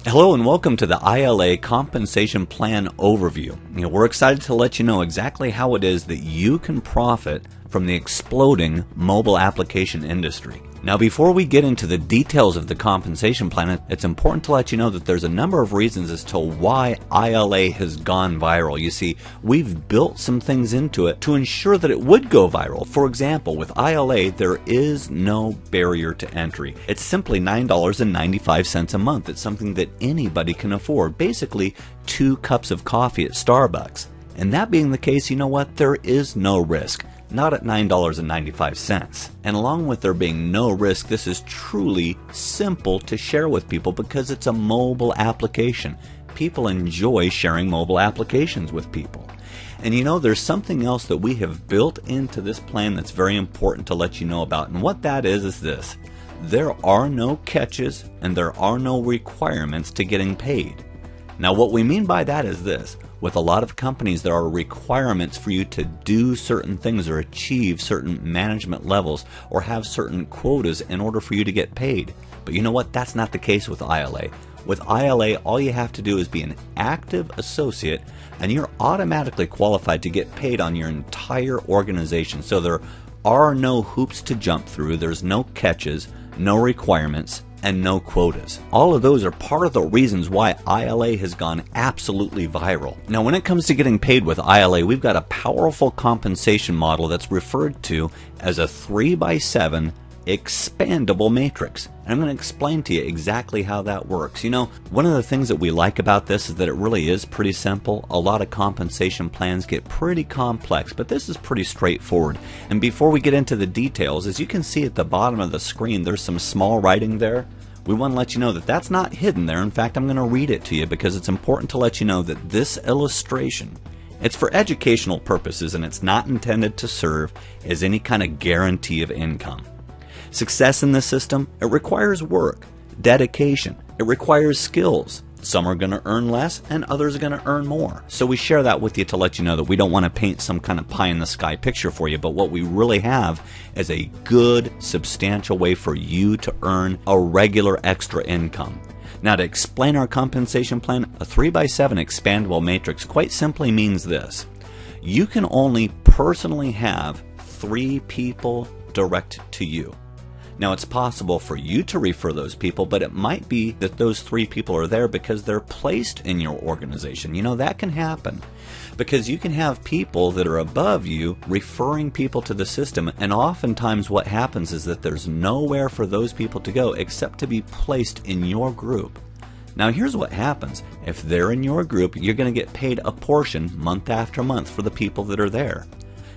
Hello and welcome to the iLA Compensation Plan Overview. We're excited to let you know exactly how it is that you can profit from the exploding mobile application industry. Now, before we get into the details of the compensation plan, it's important to let you know that there's a number of reasons as to why iLA has gone viral. You see, we've built some things into it to ensure that it would go viral. For example, with iLA, there is no barrier to entry. It's simply $9.95 a month. It's something that anybody can afford. Basically, 2 cups of coffee at Starbucks. And that being the case, you know what? There is no risk. Not at $9.95. And along with there being no risk, this is truly simple to share with people because it's a mobile application. People enjoy sharing mobile applications with people. And you know, there's something else that we have built into this plan that's very important to let you know about. And what that is this. There are no catches and there are no requirements to getting paid. Now, what we mean by that is this. With a lot of companies, there are requirements for you to do certain things or achieve certain management levels or have certain quotas in order for you to get paid. But you know what? That's not the case with iLA. With iLA, all you have to do is be an active associate and you're automatically qualified to get paid on your entire organization. So there are no hoops to jump through. There's no catches, no requirements, and no quotas. All of those are part of the reasons why iLA has gone absolutely viral. Now, when it comes to getting paid with iLA, we've got a powerful compensation model that's referred to as a 3x7 expandable matrix. And I'm going to explain to you exactly how that works. You know, one of the things that we like about this is that it really is pretty simple. A lot of compensation plans get pretty complex, but this is pretty straightforward. And before we get into the details, as you can see at the bottom of the screen, there's some small writing there. We want to let you know that that's not hidden there. In fact, I'm going to read it to you because it's important to let you know that this illustration, it's for educational purposes and it's not intended to serve as any kind of guarantee of income. Success in this system, it requires work, dedication, it requires skills. Some are going to earn less and others are going to earn more. So we share that with you to let you know that we don't want to paint some kind of pie in the sky picture for you, but what we really have is a good, substantial way for you to earn a regular extra income. Now, to explain our compensation plan, a 3x7 expandable matrix quite simply means this. You can only personally have 3 people direct to you. Now, it's possible for you to refer those people, but it might be that those 3 people are there because they're placed in your organization. You know, that can happen because you can have people that are above you referring people to the system, and oftentimes what happens is that there's nowhere for those people to go except to be placed in your group. Now, here's what happens. If they're in your group, you're going to get paid a portion month after month for the people that are there.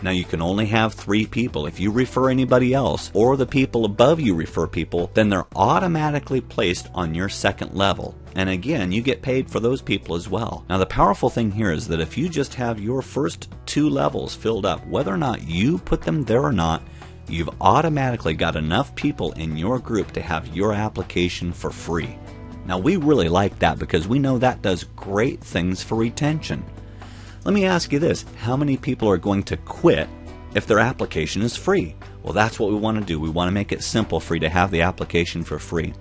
Now, you can only have 3 people. If you refer anybody else or the people above you refer people, then they're automatically placed on your second level. And again, you get paid for those people as well. Now, the powerful thing here is that if you just have your first 2 levels filled up, whether or not you put them there or not, you've automatically got enough people in your group to have your application for free. Now, we really like that because we know that does great things for retention. Let me ask you this, how many people are going to quit if their application is free? Well, that's what we want to do. We want to make it simple for you to have the application for free.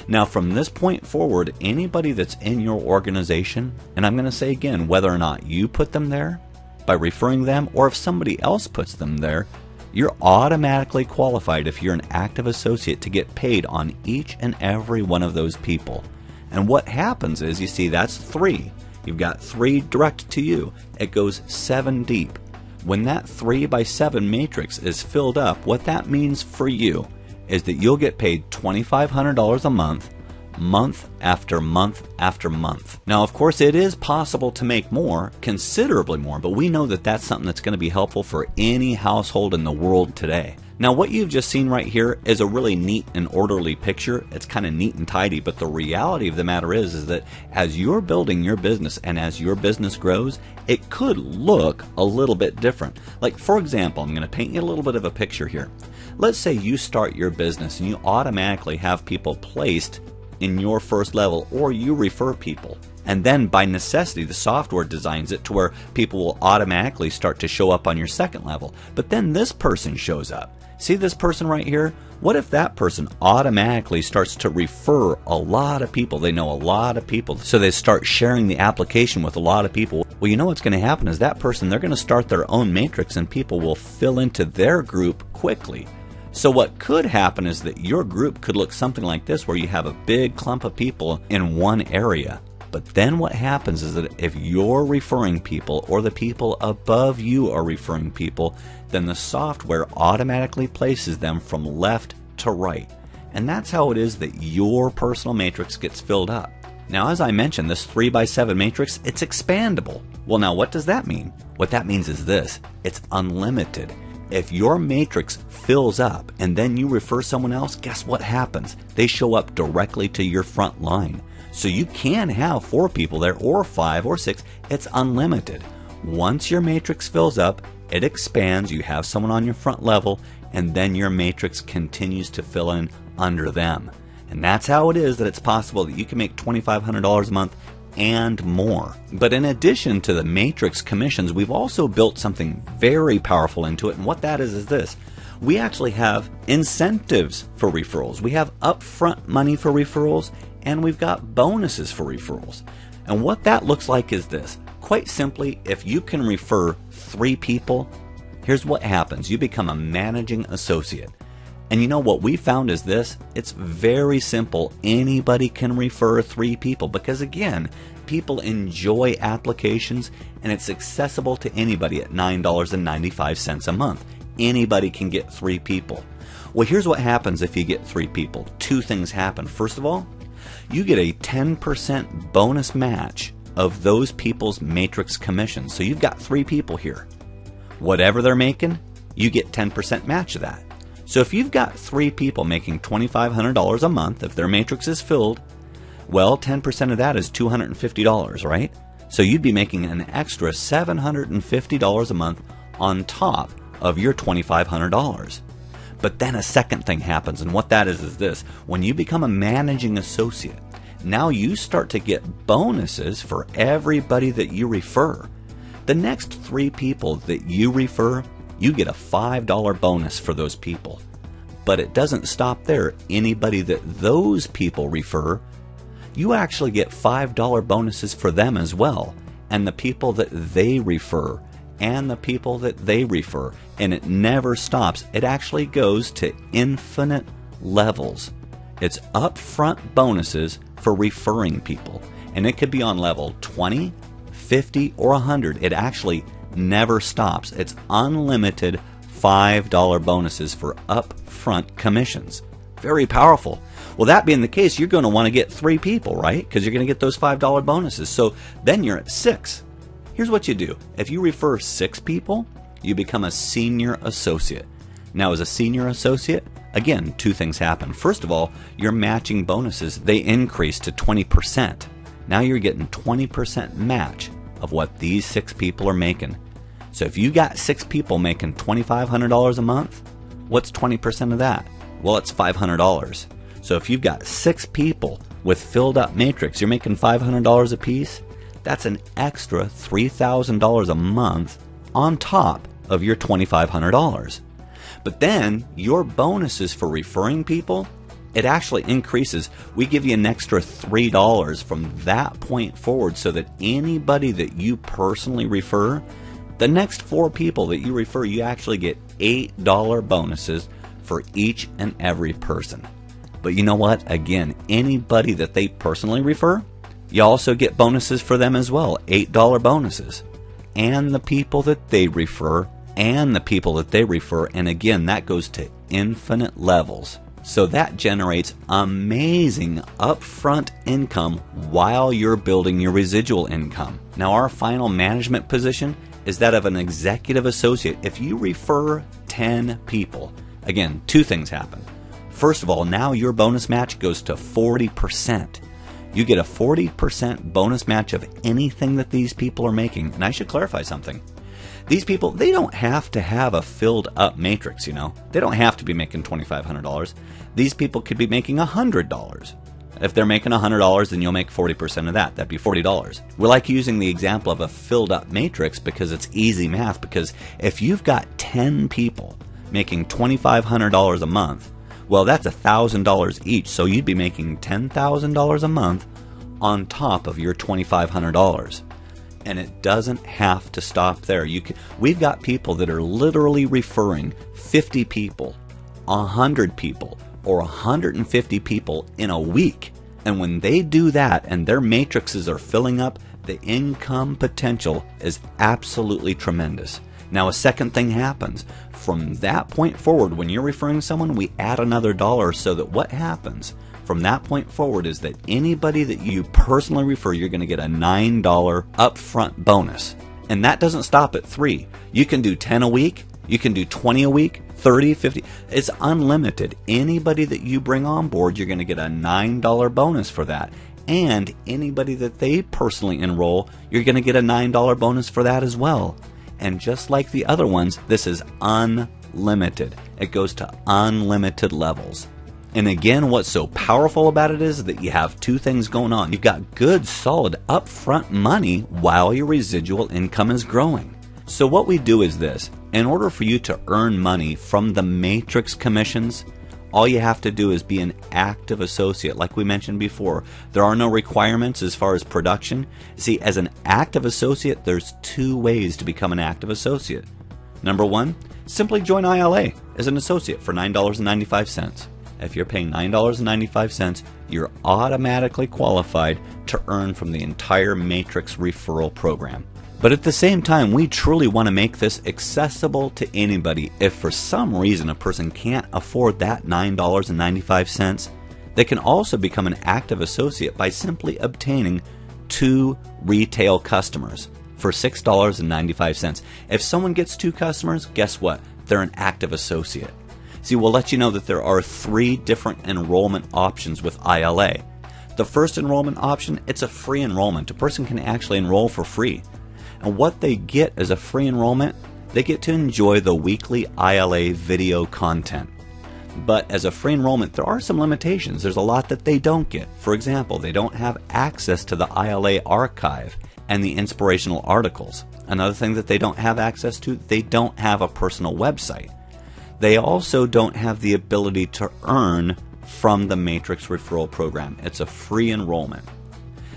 Now, from this point forward, anybody that's in your organization, and I'm going to say again, whether or not you put them there by referring them or if somebody else puts them there, you're automatically qualified if you're an active associate to get paid on each and every one of those people. And what happens is, you see, that's 3. You've got 3 direct to you. It goes 7 deep. When that 3x7 matrix is filled up, what that means for you is that you'll get paid $2,500 a month, month after month after month. Now, of course, it is possible to make more, considerably more, but we know that that's something that's going to be helpful for any household in the world today. Now, what you've just seen right here is a really neat and orderly picture. It's kind of neat and tidy, but the reality of the matter is that as you're building your business and as your business grows, it could look a little bit different. Like, for example, I'm going to paint you a little bit of a picture here. Let's say you start your business and you automatically have people placed in your first level, or you refer people. And then by necessity, the software designs it to where people will automatically start to show up on your second level. But then this person shows up. See this person right here? What if that person automatically starts to refer a lot of people? They know a lot of people, so they start sharing the application with a lot of people. Well, you know what's going to happen is that person, they're going to start their own matrix and people will fill into their group quickly. So what could happen is that your group could look something like this, where you have a big clump of people in one area. But then what happens is that if you're referring people or the people above you are referring people, then the software automatically places them from left to right. And that's how it is that your personal matrix gets filled up. Now, as I mentioned, this 3x7 matrix, it's expandable. Well, now what does that mean? What that means is this: it's unlimited. If your matrix fills up and then you refer someone else, guess what happens? They show up directly to your front line. So you can have 4 people there, or 5 or 6. It's unlimited. Once your matrix fills up, it expands, you have someone on your front level, and then your matrix continues to fill in under them. And that's how it is that it's possible that you can make $2,500 a month and more. But in addition to the matrix commissions, we've also built something very powerful into it, and what that is this: we actually have incentives for referrals. We have upfront money for referrals, and we've got bonuses for referrals. And what that looks like is this: quite simply, if you can refer 3 people, here's what happens: you become a managing associate. And you know what we found is this: it's very simple. Anybody can refer 3 people because, again, people enjoy applications and it's accessible to anybody at $9.95 a month. Anybody can get 3 people. Well, here's what happens if you get 3 people. 2 things happen. First of all, you get a 10% bonus match of those people's matrix commissions. So you've got 3 people here. Whatever they're making, you get 10% match of that. So if you've got 3 people making $2,500 a month, if their matrix is filled, well, 10% of that is $250, right? So you'd be making an extra $750 a month on top of your $2,500. But then a second thing happens, and what that is this: when you become a managing associate, now you start to get bonuses for everybody that you refer. The next 3 people that you refer, you get a $5 bonus for those people. But it doesn't stop there. Anybody that those people refer, you actually get $5 bonuses for them as well. And the people that they refer, and the people that they refer. And it never stops. It actually goes to infinite levels. It's upfront bonuses for referring people. And it could be on level 20, 50, or 100. It actually never stops. It's unlimited $5 bonuses for upfront commissions. Very powerful. Well, that being the case, you're going to want to get 3 people, right? Because you're going to get those $5 bonuses. So then you're at 6. Here's what you do. If you refer 6 people, you become a senior associate. Now, as a senior associate, again, 2 things happen. First of all, your matching bonuses, they increase to 20%. Now you're getting 20% match of what these 6 people are making. So if you got 6 people making $2,500 a month, what's 20% of that? Well, it's $500. So if you've got 6 people with filled up matrix, you're making $500 a piece. That's an extra $3,000 a month on top of your $2,500. But then your bonuses for referring people, it actually increases. We give you an extra $3 from that point forward, so that anybody that you personally refer, the next 4 people that you refer, you actually get $8 bonuses for each and every person. But you know what? Again, anybody that they personally refer, you also get bonuses for them as well, $8 bonuses. And the people that they refer, and the people that they refer, and again, that goes to infinite levels. So that generates amazing upfront income while you're building your residual income. Now, our final management position is that of an executive associate. If you refer 10 people, again, 2 things happen. First of all, now your bonus match goes to 40%. You get a 40% bonus match of anything that these people are making. And I should clarify something. These people, they don't have to have a filled up matrix, you know. They don't have to be making $2,500. These people could be making $100. If they're making $100, then you'll make 40% of that. That'd be $40. We like using the example of a filled up matrix because it's easy math. Because if you've got 10 people making $2,500 a month. Well, that's $1,000 each, so you'd be making $10,000 a month on top of your $2,500. And it doesn't have to stop there. We've got people that are literally referring 50 people, 100 people, or 150 people in a week. And when they do that and their matrices are filling up, the income potential is absolutely tremendous. Now, a second thing happens. From that point forward, when you're referring someone, we add another dollar, so that what happens from that point forward is that anybody that you personally refer, you're going to get a $9 upfront bonus. And that doesn't stop at 3. You can do 10 a week, you can do 20 a week, 30, 50. It's unlimited. Anybody that you bring on board, you're going to get a $9 bonus for that. And anybody that they personally enroll, you're going to get a $9 bonus for that as well. And just like the other ones, this is unlimited. It goes to unlimited levels. And again, what's so powerful about it is that you have two things going on. You've got good, solid, upfront money while your residual income is growing. So what we do is this. In order for you to earn money from the matrix commissions, all you have to do is be an active associate. Like we mentioned before, there are no requirements as far as production. See, as an active associate, there's 2 ways to become an active associate. Number 1, simply join iLA as an associate for $9.95. If you're paying $9.95, you're automatically qualified to earn from the entire Matrix referral program. But at the same time, we truly want to make this accessible to anybody. If for some reason a person can't afford that $9.95, they can also become an active associate by simply obtaining 2 retail customers for $6.95. If someone gets 2 customers, guess what? They're an active associate. See, we'll let you know that there are 3 different enrollment options with iLA. The first enrollment option, it's a free enrollment. A person can actually enroll for free. And what they get as a free enrollment, they get to enjoy the weekly iLA video content. But as a free enrollment, there are some limitations. There's a lot that they don't get. For example, they don't have access to the iLA archive and the inspirational articles. Another thing that they don't have access to, they don't have a personal website. They also don't have the ability to earn from the Matrix referral program. It's a free enrollment.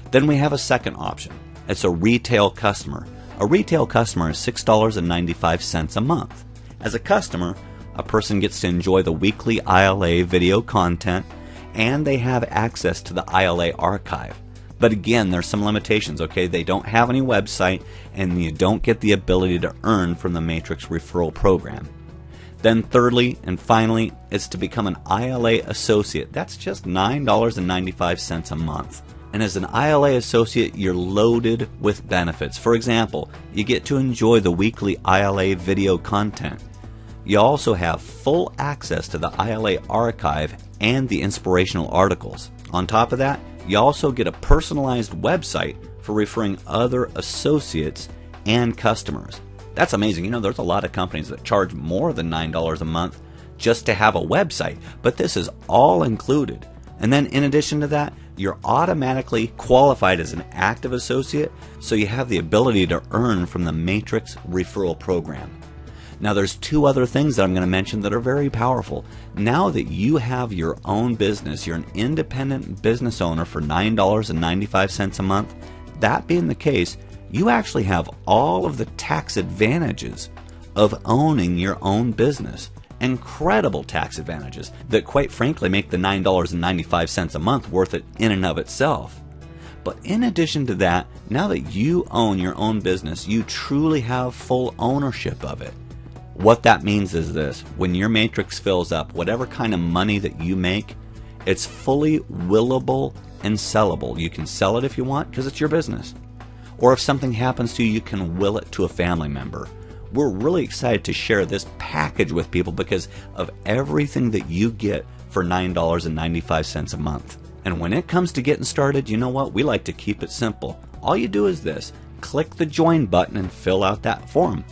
Then we have a second option. It's a retail customer. A retail customer is $6.95 a month. As a customer, a person gets to enjoy the weekly iLA video content, and they have access to the iLA archive. But again, there's some limitations, okay? They don't have any website, and you don't get the ability to earn from the Matrix referral program. Then thirdly and finally, it's to become an iLA associate. That's just $9.95 a month. And as an iLA associate, you're loaded with benefits. For example, you get to enjoy the weekly iLA video content. You also have full access to the iLA archive and the inspirational articles. On top of that, you also get a personalized website for referring other associates and customers. That's amazing. You know, there's a lot of companies that charge more than $9 a month just to have a website, but this is all included. And then in addition to that, you're automatically qualified as an active associate, so you have the ability to earn from the Matrix referral program. Now there's 2 other things that I'm going to mention that are very powerful. Now that you have your own business, you're an independent business owner for $9.95 a month, that being the case, you actually have all of the tax advantages of owning your own business. Incredible tax advantages that quite frankly make the $9.95 a month worth it in and of itself. But in addition to that, now that you own your own business, you truly have full ownership of it. What that means is this: when your matrix fills up, whatever kind of money that you make, it's fully willable and sellable. You can sell it if you want because it's your business. Or if something happens to you, you can will it to a family member. We're really excited to share this package with people because of everything that you get for $9.95 a month. And when it comes to getting started, you know what? We like to keep it simple. All you do is this: click the join button and fill out that form.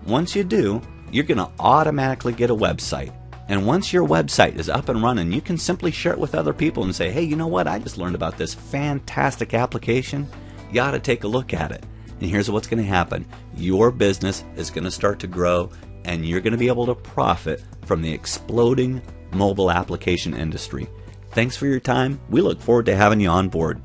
Once you do, you're going to automatically get a website. And once your website is up and running, you can simply share it with other people and say, hey, you know what? I just learned about this fantastic application. You ought to take a look at it. And here's what's going to happen. Your business is going to start to grow. and you're going to be able to profit from the exploding mobile application industry. Thanks for your time. We look forward to having you on board.